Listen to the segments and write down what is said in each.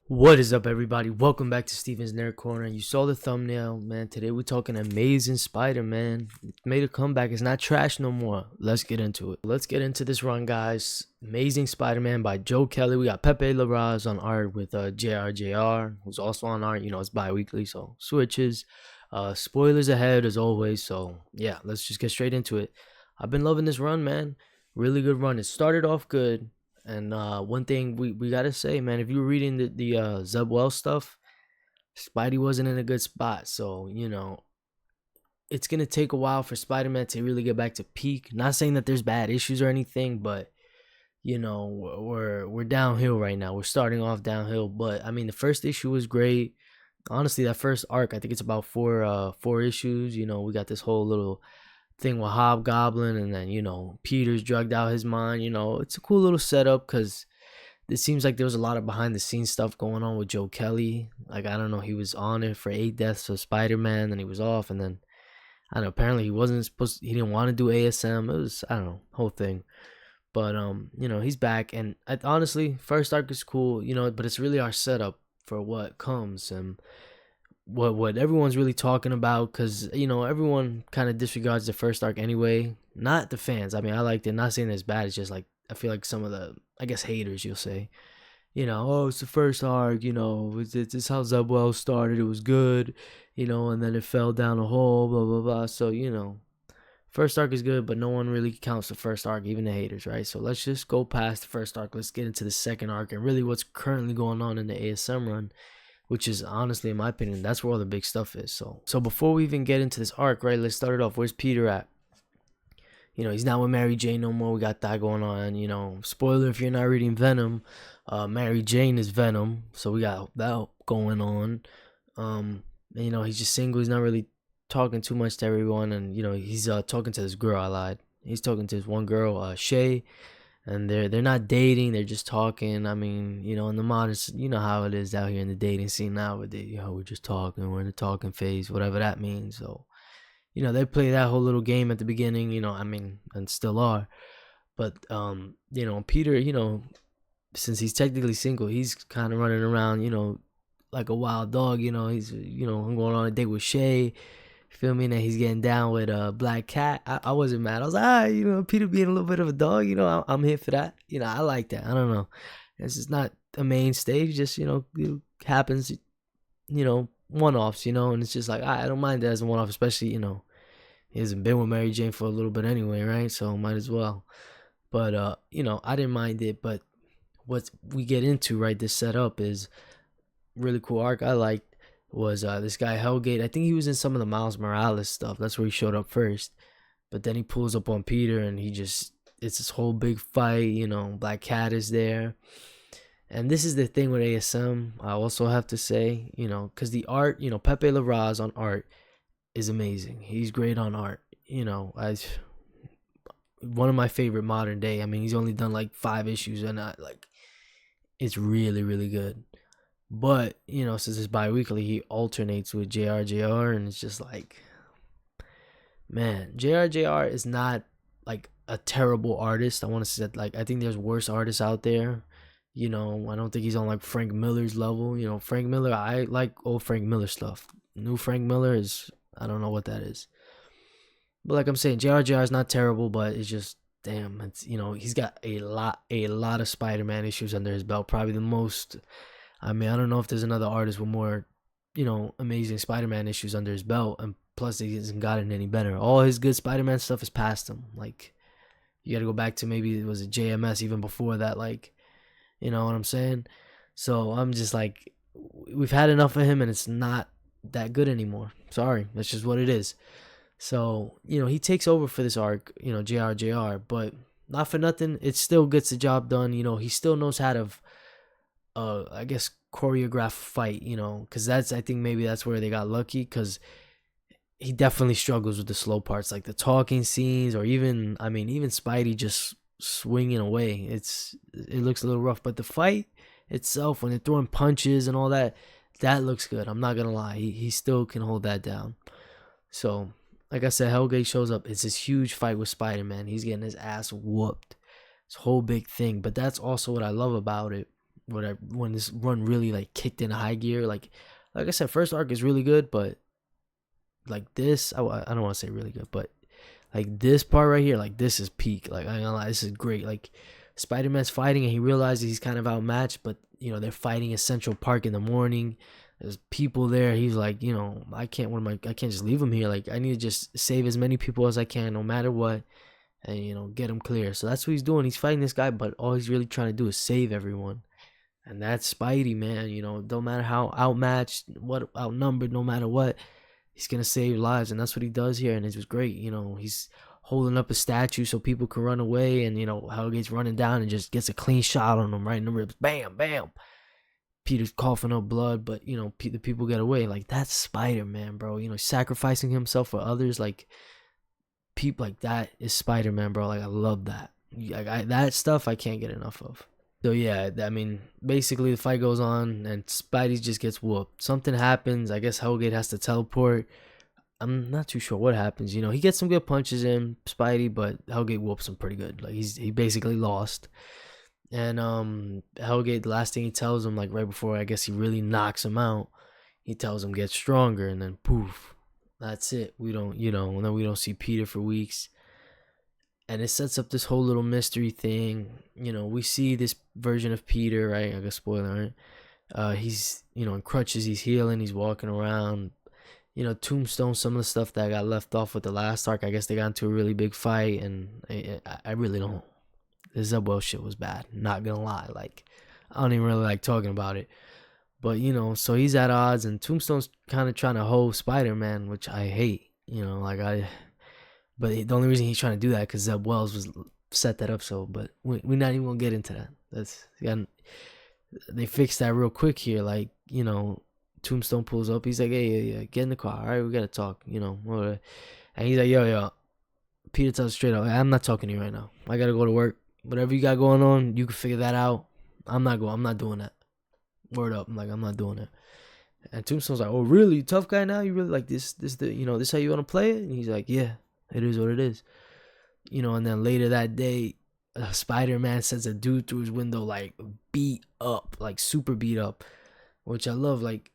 What is up, everybody? Welcome back to Steven's Nerd Corner. You saw the thumbnail, man. Today we're talking Amazing Spider-Man. It made a comeback. It's not trash no more. Let's get into it. Let's get into this run, guys. Amazing Spider-Man by Joe Kelly. We got Pepe Larraz on art with JRJR, who's also on art. You know, it's bi-weekly, so switches. Spoilers ahead, as always. So, yeah, let's just get straight into it. I've been loving this run, man. Really good run. It started off good. And one thing we gotta say, man, if you were reading the Zeb Wells stuff, Spidey wasn't in a good spot. So, you know, it's gonna take a while for Spider-Man to really get back to peak. Not saying that there's bad issues or anything, but you know, we're downhill right now. We're starting off downhill. But I mean, the first issue was great. Honestly, that first arc, I think it's about four issues. You know, we got this whole little thing with Hobgoblin, and then, you know, Peter's drugged out his mind. You know, it's a cool little setup because it seems like there was a lot of behind the scenes stuff going on with Joe Kelly. Like, I don't know, he was on it for 8 deaths of Spider-Man, then he was off, and then I don't know, apparently he didn't want to do ASM. It was, I don't know, whole thing. But you know, he's back, and honestly, first arc is cool, you know, but it's really our setup for what comes and what everyone's really talking about, because, you know, everyone kind of disregards the first arc anyway. Not the fans. I mean, I liked it. Not saying it's bad. It's just like, I feel like some of the, I guess, haters, you'll say, you know, oh, it's the first arc, you know, it's how Zeb Wells started. It was good, you know, and then it fell down a hole, blah, blah, blah. So, you know, first arc is good, but no one really counts the first arc, even the haters, right? So let's just go past the first arc. Let's get into the second arc and really what's currently going on in the ASM run, which is, honestly, in my opinion, that's where all the big stuff is. So before we even get into this arc, right, let's start it off. Where's Peter at? You know, he's not with Mary Jane no more. We got that going on. You know, spoiler if you're not reading Venom, Mary Jane is Venom, so we got that going on. And, you know, he's just single. He's not really talking too much to everyone, and, you know, he's talking to this girl. I lied. He's talking to this one girl, Shay. And they're not dating, they're just talking. I mean, you know, in the modern, you know how it is out here in the dating scene nowadays. You know, we're just talking, we're in the talking phase, whatever that means. So, you know, they play that whole little game at the beginning, you know, I mean, and still are. But, you know, Peter, you know, since he's technically single, he's kind of running around, you know, like a wild dog. You know, he's, you know, I'm going on a date with Shay. Feel me? And he's getting down with Black Cat. I wasn't mad. I was like, you know, Peter being a little bit of a dog, you know, I'm here for that. You know, I like that. I don't know. This is not a mainstay. Just, you know, it happens, you know, one-offs, you know, and it's just like, I don't mind that as a one-off, especially, you know, he hasn't been with Mary Jane for a little bit anyway, right? So might as well. But, you know, I didn't mind it. But what we get into, right, this setup is really cool arc I liked. Was this guy Hellgate. I think he was in some of the Miles Morales stuff. That's where he showed up first. But then he pulls up on Peter, and it's this whole big fight. You know, Black Cat is there. And this is the thing with ASM, I also have to say, you know, because the art, you know, Pepe Larraz on art is amazing. He's great on art. You know, one of my favorite modern day. I mean, he's only done like 5 issues, and it's really, really good. But, you know, since it's bi-weekly, he alternates with JRJR, and it's just like, man, JRJR is not like a terrible artist. I want to say that, like, I think there's worse artists out there. You know, I don't think he's on like Frank Miller's level. You know, Frank Miller, I like old Frank Miller stuff. New Frank Miller is, I don't know what that is. But like I'm saying, JRJR is not terrible, but it's just, damn, it's, you know, he's got a lot of Spider-Man issues under his belt. Probably the most. I mean, I don't know if there's another artist with more, you know, amazing Spider-Man issues under his belt, and plus he hasn't gotten any better. All his good Spider-Man stuff is past him. Like, you got to go back to maybe it was a JMS even before that. Like, you know what I'm saying? So I'm just like, we've had enough of him, and it's not that good anymore. Sorry, that's just what it is. So, you know, he takes over for this arc, you know, JRJR, but not for nothing, it still gets the job done. You know, he still knows how to I guess choreograph fight, you know, because I think maybe that's where they got lucky, because he definitely struggles with the slow parts, like the talking scenes, or even Spidey just swinging away. It looks a little rough, but the fight itself, when they're throwing punches and all that looks good. I'm not gonna lie, he still can hold that down. So, like I said, Hellgate shows up. It's this huge fight with Spider-Man. He's getting his ass whooped. This whole big thing. But that's also what I love about it. When this run really like kicked in high gear, like I said, first arc is really good, but like this, I don't want to say really good, but like this part right here, like this is peak. Like I ain't gonna lie, this is great. Like Spider-Man's fighting and he realizes he's kind of outmatched, but they're fighting in Central Park in the morning. There's people there. He's like, I can't. I can't just leave him here. Like I need to just save as many people as I can, no matter what, and get him clear. So that's what he's doing. He's fighting this guy, but all he's really trying to do is save everyone. And that's Spidey, man. Don't matter how outmatched, what outnumbered, no matter what, he's gonna save lives, and that's what he does here. And it was great. He's holding up a statue so people can run away, and Hellgate's running down and just gets a clean shot on him right in the ribs. Bam, bam. Peter's coughing up blood, but the people get away. Like that's Spider-Man, bro. Sacrificing himself for others. Like people like that is Spider-Man, bro. Like I love that. Like that stuff I can't get enough of. So yeah, I mean, basically the fight goes on and Spidey just gets whooped. Something happens. I guess Hellgate has to teleport. I'm not too sure what happens. He gets some good punches in Spidey, but Hellgate whoops him pretty good. Like he basically lost. And Hellgate, the last thing he tells him, like right before I guess he really knocks him out, he tells him get stronger, and then poof, that's it. We don't, and then we don't see Peter for weeks. And it sets up this whole little mystery thing. We see this version of Peter, right? I guess spoiler, right? He's, in crutches, he's healing, he's walking around. Tombstone, some of the stuff that got left off with the last arc, I guess they got into a really big fight, and I really don't. The Zebwell shit was bad, not gonna lie. Like, I don't even really like talking about it. But, so he's at odds, and Tombstone's kind of trying to hold Spider-Man, which I hate. But the only reason he's trying to do that because Zeb Wells was set that up. So, but we're not even gonna get into that. They fixed that real quick here. Like, Tombstone pulls up. He's like, hey, get in the car. All right, we gotta talk. And he's like, yo. Peter tells straight up, I'm not talking to you right now. I gotta go to work. Whatever you got going on, you can figure that out. I'm not doing that. Word up. I'm not doing it. And Tombstone's like, oh, really? Tough guy now? You really like this? This how you want to play it? And he's like, yeah. It is what it is. And then later that day, Spider-Man sends a dude through his window, like, beat up, like, super beat up, which I love. Like,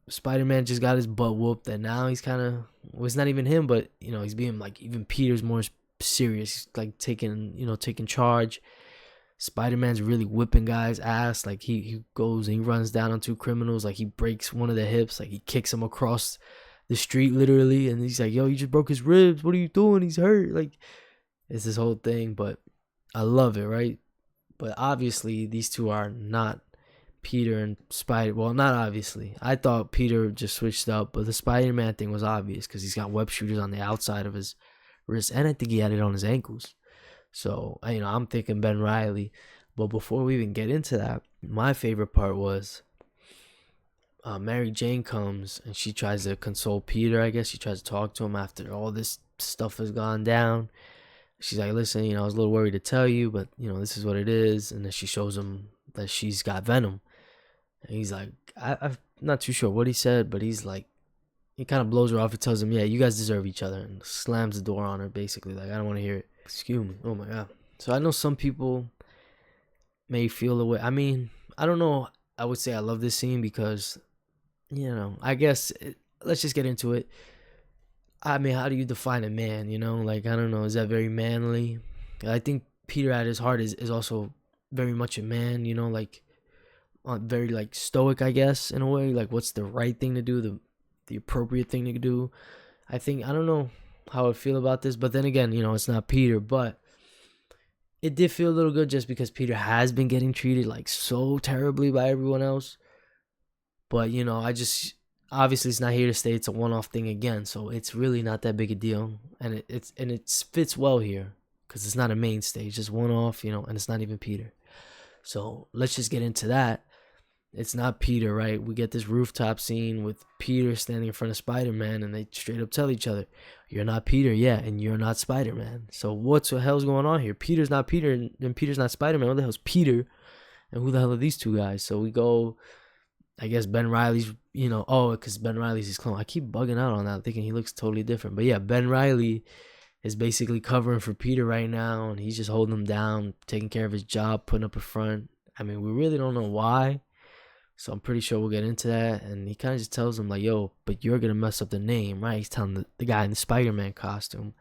Spider-Man just got his butt whooped, and now he's kind of, it's not even him, but, he's being, like, even Peter's more serious. He's, like, taking charge. Spider-Man's really whipping guys' ass. Like, he goes and he runs down on two criminals. Like, he breaks one of their hips. Like, he kicks him across the street literally, and he's like, yo, you just broke his ribs, what are you doing, he's hurt. Like, it's this whole thing, but I love it, right? But obviously these two are not Peter and Spider. Well, not obviously. I thought Peter just switched up, but the Spider-Man thing was obvious because he's got web shooters on the outside of his wrist, and I think he had it on his ankles. So I'm thinking Ben Reilly. But before we even get into that, my favorite part was Mary Jane comes and she tries to console Peter. I guess she tries to talk to him after all this stuff has gone down. She's like, listen, I was a little worried to tell you, but this is what it is. And then she shows him that she's got venom, and he's like, I'm not too sure what he said, but he's like, he kind of blows her off. He tells him, yeah, you guys deserve each other, and slams the door on her, basically like, I don't want to hear it. Excuse me. Oh my god. So I know some people may feel the way. I mean, I don't know. I would say I love this scene because I guess let's just get into it. I mean, how do you define a man? Like, I don't know. Is that very manly? I think Peter at his heart is also very much a man, like very like stoic, I guess, in a way. Like, what's the right thing to do, the appropriate thing to do. I don't know how I feel about this, but then again, it's not Peter, but it did feel a little good just because Peter has been getting treated like so terribly by everyone else. But, I just, obviously it's not here to stay. It's a one-off thing again. So it's really not that big a deal. And it fits well here because it's not a mainstay. It's just one-off, and it's not even Peter. So let's just get into that. It's not Peter, right? We get this rooftop scene with Peter standing in front of Spider-Man, and they straight up tell each other, you're not Peter, yeah, and you're not Spider-Man. So what the hell's going on here? Peter's not Peter, and Peter's not Spider-Man. What the hell's Peter? And who the hell are these two guys? So we go, I guess Ben Reilly's, because Ben Reilly's his clone. I keep bugging out on that, thinking he looks totally different. But yeah, Ben Reilly is basically covering for Peter right now, and he's just holding him down, taking care of his job, putting up a front. I mean, we really don't know why, so I'm pretty sure we'll get into that. And he kind of just tells him like, yo, but you're gonna mess up the name, right? He's telling the guy in the Spider-Man costume,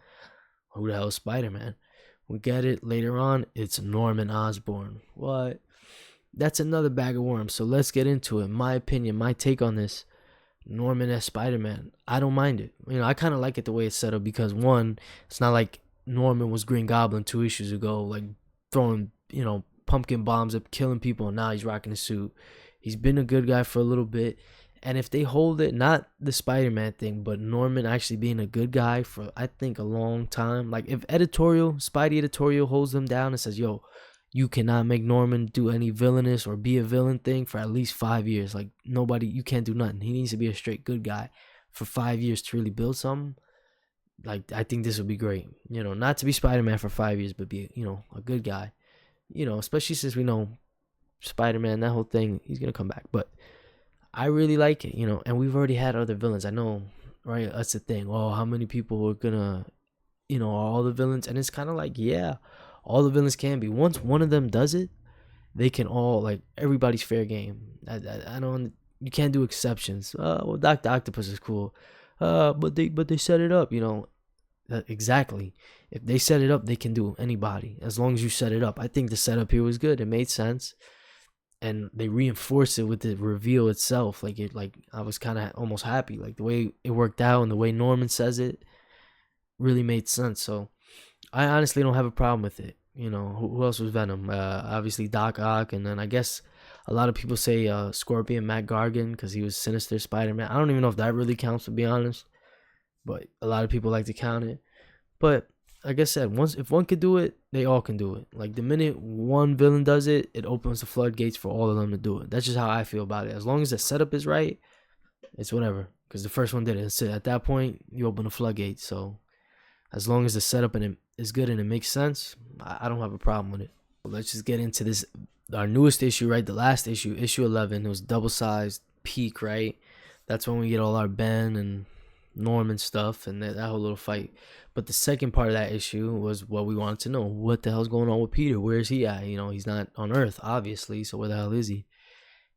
who the hell is Spider-Man? We get it later on, it's Norman Osborn. What? That's another bag of worms. So let's get into it. My opinion, my take on this, Norman as Spider-Man, I don't mind it. You know, I kind of like it the way it's set up, because one, it's not like Norman was Green Goblin 2 issues ago, like throwing, pumpkin bombs up, killing people, and now he's rocking a suit. He's been a good guy for a little bit. And if they hold it, not the Spider-Man thing, but Norman actually being a good guy for, I think, a long time. Like, if Spidey editorial holds them down and says, yo, you cannot make Norman do any villainous or be a villain thing for at least 5 years. Like, you can't do nothing. He needs to be a straight good guy for 5 years to really build something. Like, I think this would be great. Not to be Spider-Man for 5 years, but be, a good guy. Especially since we know Spider-Man, that whole thing, he's going to come back. But I really like it, and we've already had other villains. I know, right? That's the thing. Oh, how many people are gonna, are all the villains? And it's kind of like, yeah, all the villains can be. Once one of them does it, they can all, like, everybody's fair game. I don't, you can't do exceptions. Well, Dr. Octopus is cool. But they set it up, exactly. If they set it up, they can do anybody, as long as you set it up. I think the setup here was good. It made sense. And they reinforce it with the reveal itself. I was kind of almost happy. Like, the way it worked out and the way Norman says it really made sense. So I honestly don't have a problem with it. Who else was Venom? Obviously Doc Ock, and then I guess a lot of people say Scorpion, Matt Gargan, because he was Sinister Spider-Man. I don't even know if that really counts, to be honest, but a lot of people like to count it. But like I said, if one could do it, they all can do it. Like, the minute one villain does it, it opens the floodgates for all of them to do it. That's just how I feel about it. As long as the setup is right, it's whatever. Because the first one did it. So at that point, you open the floodgates. So as long as the setup and it is good and it makes sense, I don't have a problem with it. Let's just get into this. Our newest issue, right? The last issue, issue 11. It was double-sized peak, right? That's when we get all our Ben and Norman stuff and that whole little fight. But the second part of that issue was what we wanted to know. What the hell's going on with Peter? Where is he at? He's not on Earth, obviously. So where the hell is he?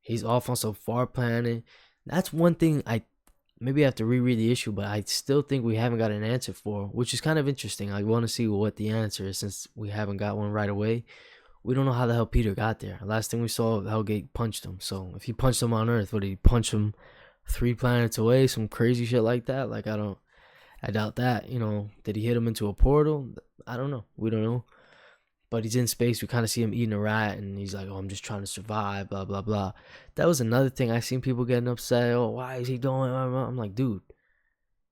He's off on some far planet. That's one thing maybe I have to reread the issue, but I still think we haven't got an answer for, which is kind of interesting. I want to see what the answer is, since we haven't got one right away. We don't know how the hell Peter got there. Last thing we saw, Hellgate punched him. So if he punched him on Earth, what, did he punch him 3 planets away? Some crazy shit like that? Like, I doubt that. Did he hit him into a portal? I don't know. We don't know. But he's in space. We kind of see him eating a rat, and he's like, oh, I'm just trying to survive, blah, blah, blah. That was another thing. I seen people getting upset. Oh, why is he doing? I'm like, dude,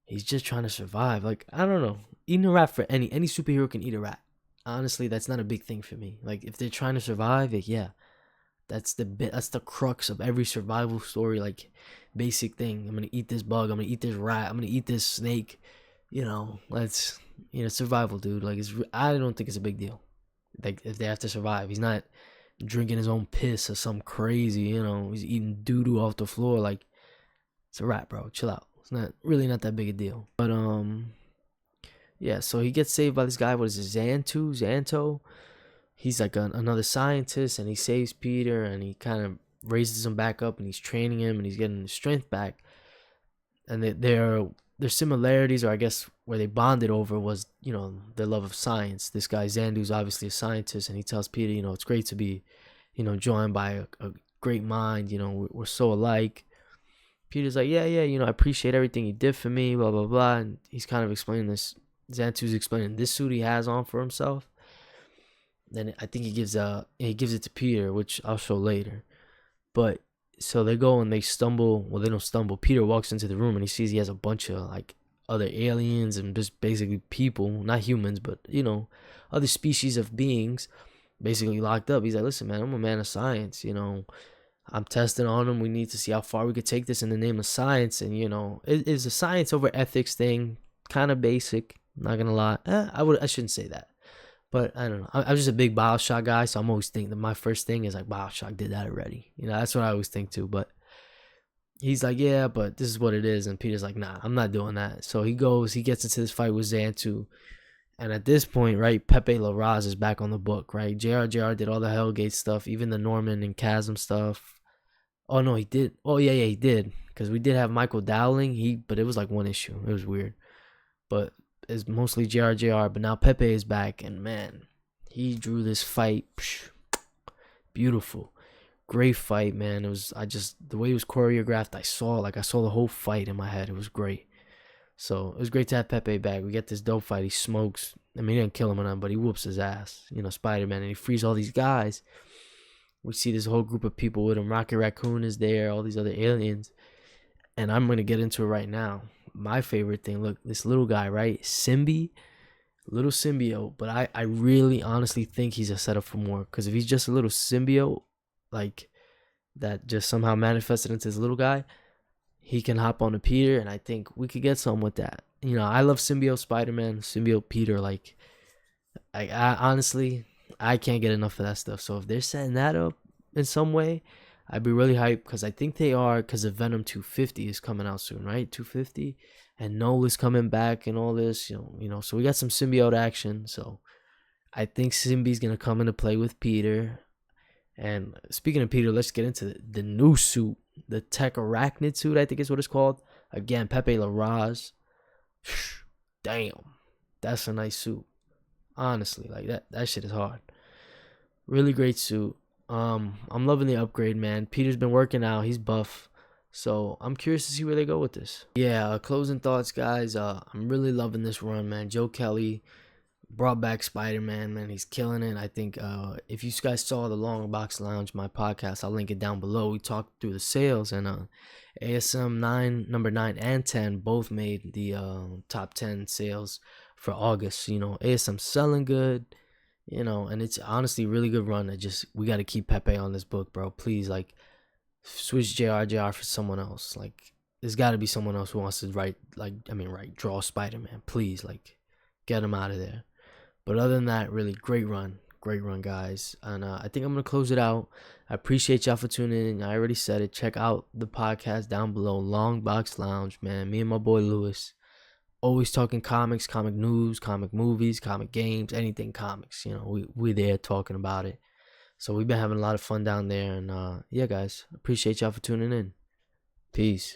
he's just trying to survive. Like, I don't know. Eating a rat, for any superhero can eat a rat. Honestly, that's not a big thing for me. Like, if they're trying to survive, yeah. That's the crux of every survival story, like, basic thing. I'm gonna eat this bug, I'm gonna eat this rat, I'm gonna eat this snake. Let's survival, dude. Like, I don't think it's a big deal. Like, if they have to survive, he's not drinking his own piss or something crazy. He's eating doo-doo off the floor. Like, it's a rat, bro. Chill out. It's not that big a deal. But yeah. So he gets saved by this guy. What is it, Xanto? He's like another scientist, and he saves Peter, and he kind of raises him back up, and he's training him, and he's getting his strength back. And their similarities, or I guess where they bonded over, was, their love of science. This guy Xandu's obviously a scientist, and he tells Peter, it's great to be, joined by a great mind. We're so alike. Peter's like, yeah, I appreciate everything he did for me, blah, blah, blah. And he's kind of explaining this. Xantu's explaining this suit he has on for himself. Then I think he gives it to Peter, which I'll show later. But so they go and they stumble. Well, they don't stumble. Peter walks into the room and he sees he has a bunch of, like, other aliens and just basically people, not humans, but other species of beings, basically locked up. He's like, listen, man, I'm a man of science. I'm testing on them. We need to see how far we could take this in the name of science. And it is a science over ethics thing, kind of basic. Not gonna lie. I shouldn't say that. But I don't know. I'm just a big BioShock guy, so I'm always thinking that my first thing is like, BioShock did that already. That's what I always think too. But he's like, yeah, but this is what it is. And Peter's like, nah, I'm not doing that. So he gets into this fight with Xantu. And at this point, right, Pepe Larraz is back on the book, right? JR did all the Hellgate stuff, even the Norman and Chasm stuff. Oh no, he did. Oh yeah, he did. Because we did have Michael Dowling. But it was like one issue. It was weird. But it's mostly JR. But now Pepe is back, and man, he drew this fight. Psh, beautiful, great fight, man. It was the way it was choreographed. I saw the whole fight in my head. It was great. So it was great to have Pepe back. We get this dope fight. He smokes. I mean, he didn't kill him or nothing, but he whoops his ass. Spider-Man, and he frees all these guys. We see this whole group of people with him. Rocket Raccoon is there. All these other aliens. And I'm going to get into it right now. My favorite thing, look, this little guy, right? Little symbiote. But I really honestly think he's a setup for more. Because if he's just a little symbiote, like that just somehow manifested into this little guy, he can hop on to Peter, and I think we could get something with that. I love symbiote Spider-Man, symbiote Peter. Like, I honestly, I can't get enough of that stuff. So if they're setting that up in some way, I'd be really hyped, because I think they are, because of Venom 250 is coming out soon, right? 250, and Nola's coming back and all this, So we got some symbiote action. So I think Symbi's gonna come into play with Peter. And speaking of Peter, let's get into the new suit, the Tech Arachnid suit, I think is what it's called. Again, Pepe Larraz. Damn, that's a nice suit. Honestly, like that shit is hard. Really great suit. I'm loving the upgrade, man. Peter's been working out. He's buff. So I'm curious to see where they go with this. Yeah, closing thoughts, guys. I'm really loving this run, man. Joe Kelly brought back Spider-Man, man. He's killing it. I think if you guys saw the Long Box Lounge, my podcast, I'll link it down below. We talked through the sales, and ASM 9, number 9 and 10 both made the top 10 sales for August. ASM selling good, and it's honestly a really good run. We got to keep Pepe on this book, bro. Please, like, switch JR for someone else. Like, there's got to be someone else who wants to draw Spider-Man. Please, like, get him out of there. But other than that, really great run, guys. And I think I'm gonna close it out. I appreciate y'all for tuning in. I already said it. Check out the podcast down below, Long Box Lounge, man. Me and my boy Lewis, always talking comics, comic news, comic movies, comic games, anything comics. We there talking about it. So we've been having a lot of fun down there. And yeah, guys, appreciate y'all for tuning in. Peace.